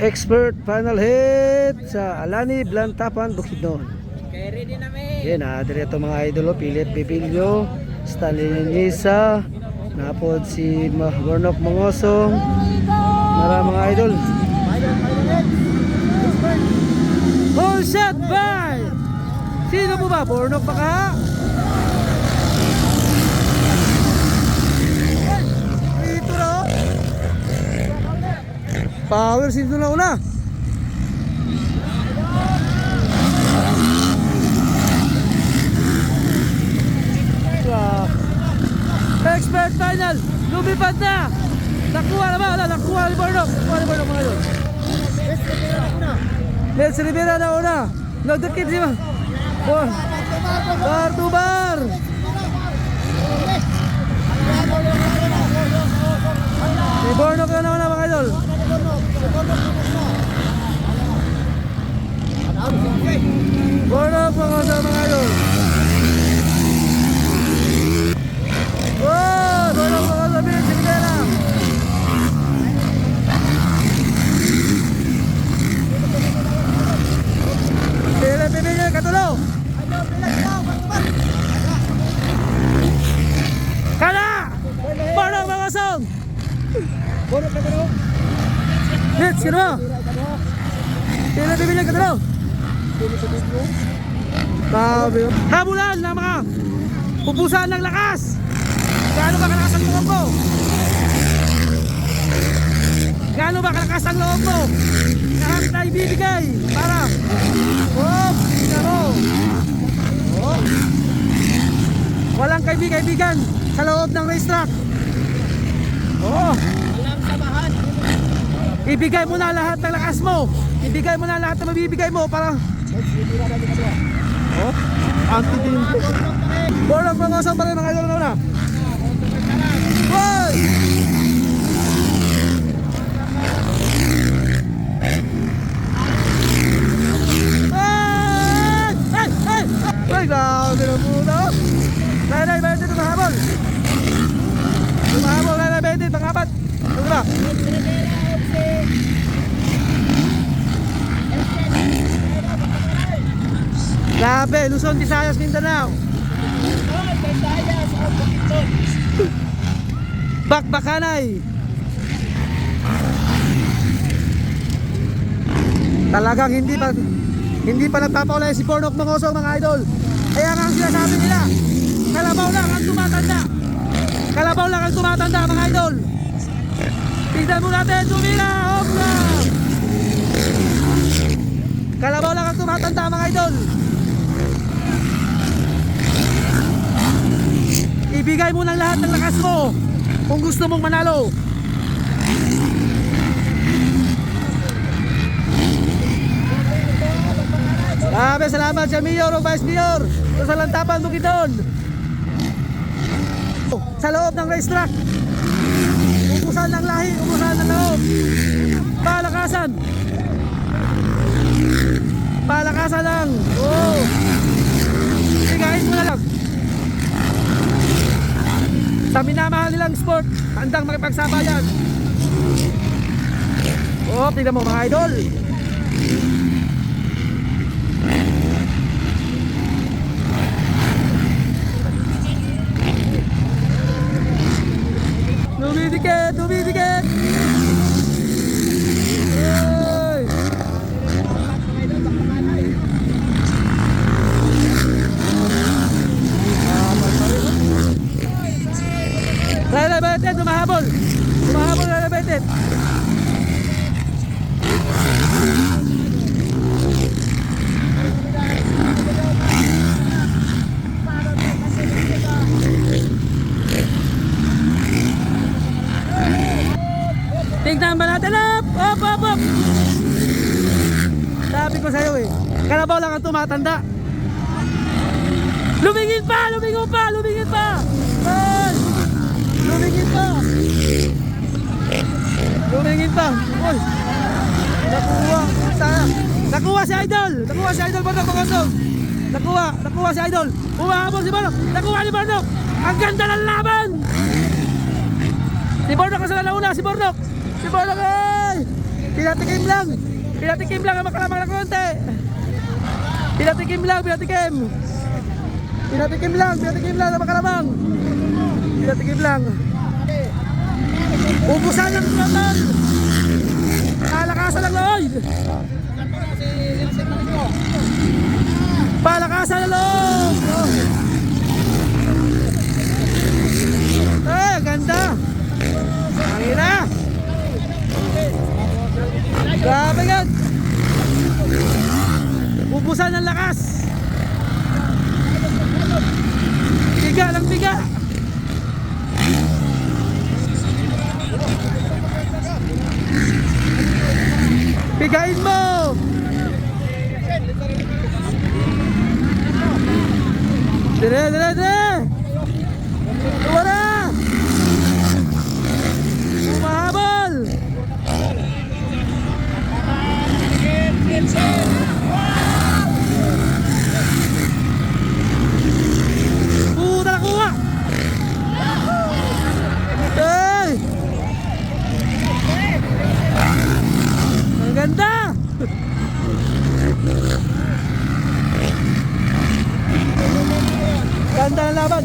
Expert final hit sa Alani Blantapan, Bukidnon. Okay, ready na mi. Yan na, direto mga idol, Pilit Pipilyo, Stanley Nisa, napod si Gornok Mangosong, nara mga idol. Full shot by! Sino po ba? Gornok pa ka? Ito na. Power sino na una? Expert final, lumipad na. Nakuha na ba? Nakuha ni Bornok. Nakuha ni Bornok mga idol. Let's Rivera na una. Nagdakit si ba? Bar to bar. Si Bornok na una mga idol. Bornok mga idol. Oh, Bornok mga sabi, Rivera. Pili-pili katulo. Kala! Bornok mga song. Bornok katulo. Hits, sino? Pili-pili katulo. Habulan ng mga pupusan ng lakas. Gaano ba kalakas ang loob mo? Gaano ba kalakas ang loob mo? Lahat na ibibigay para walang kaibigan sa loob ng racetrack. Walang samahan. Ibigay mo na lahat ng lakas mo. Ibigay mo na lahat na mabibigay mo para anti-team. Bornok Mangosong pa rin mga idol na. Hoy! Ay, grabe na muna. Lainay, Bentit, tumahabol. Tumahabol, Lainay, Bentit, pangapat. Ano ba? Grabe, Luzon, Visayas, Mindanao. Bakbakanay. Talagang hindi pa nagpapaulay si Bornok Mangosong mga idol. Kaya nga ang sinasabi nila, kalabaw lang ang tumatanda. Kalabaw lang ang tumatanda mga idol. Tignan mo natin, tumila, hopla. Kalabaw lang ang tumatanda mga idol. Ibigay mo ng lahat ng lakas mo kung gusto mong manalo. Salamat sa Mayor o Vice Mayor sa Lantapan, Bukidnon. Sa loob ng racetrack, ubusan ng lahi, ubusan ng loob. Palakasan. Palakasan lang. Sigahin mo na lang. Sa minamahal nilang sport, handang makipagsabayan. Tignan mo mga idol. Dumidikit, dumidikit. Lainay, Bentit, tumahabol. Tumahabol, Lainay, Bentit. Tignan ba natin? Up. Sabi ko sa'yo eh, kalabaw lang ang tumatanda. Lumingin pa! Lumingin pa! Lumingin pa! Lumingin pa! Lumingin pa! Uy! Nakuha si Idol! Nakuha si Idol Bornok Mangosong! Nakuha si Idol! Umahabol si Bornok! Nakuha ni Bornok! Ang ganda ng laban! Si Bornok nasa nauna! Si Bornok ay! Pinatikim lang. Pinatikim lang ang makalamang ng konti. Pinatikim lang, pinatikim. Pinatikim lang ang makalamang. Pinatikim lang. Ubusan ng total. Palakasan ng Lloyd. Palakasan ng loob. Eh, ganda. Ang ina. Grabe yan. Ubusan ng lakas. Biga lang biga. Bigain mo. Dire, dire, dire. Tuwa na. Umahabol. Puta nakuha. Hey. Ang ganda. Ganda ng laban.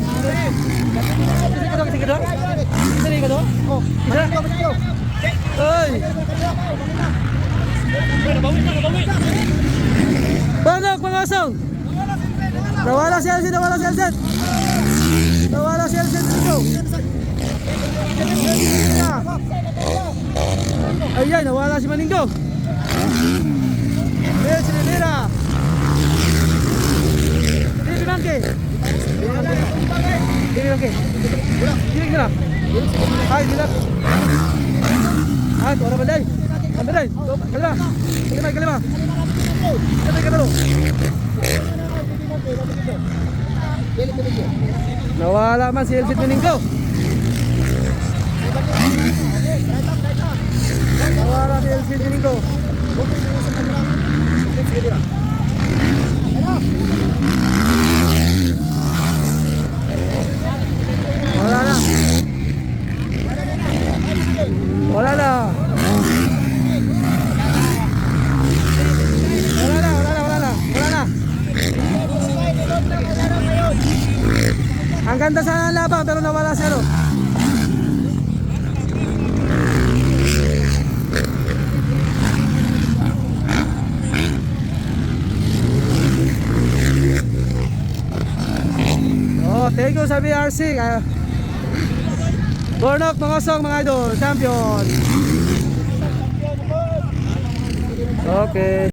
Sige do. Oh, isa. Oy. Banak pangasong. Nawala si Elsen dito. Ayan, nawala si Maninggo. Ayan, si Lira. Dili bangke. Dili na. Ay, dila. Ay, tora balay. Ambilay. Kalima. Kalima. Nawala man si Elsit Maninggo. Nawala si Elsit Maninggo. Wala na. Ang ganda sana ng laban pero nawala si ano. Oh, thank you sa BRC. Bornok Mangosong mga idol, champion. Okay.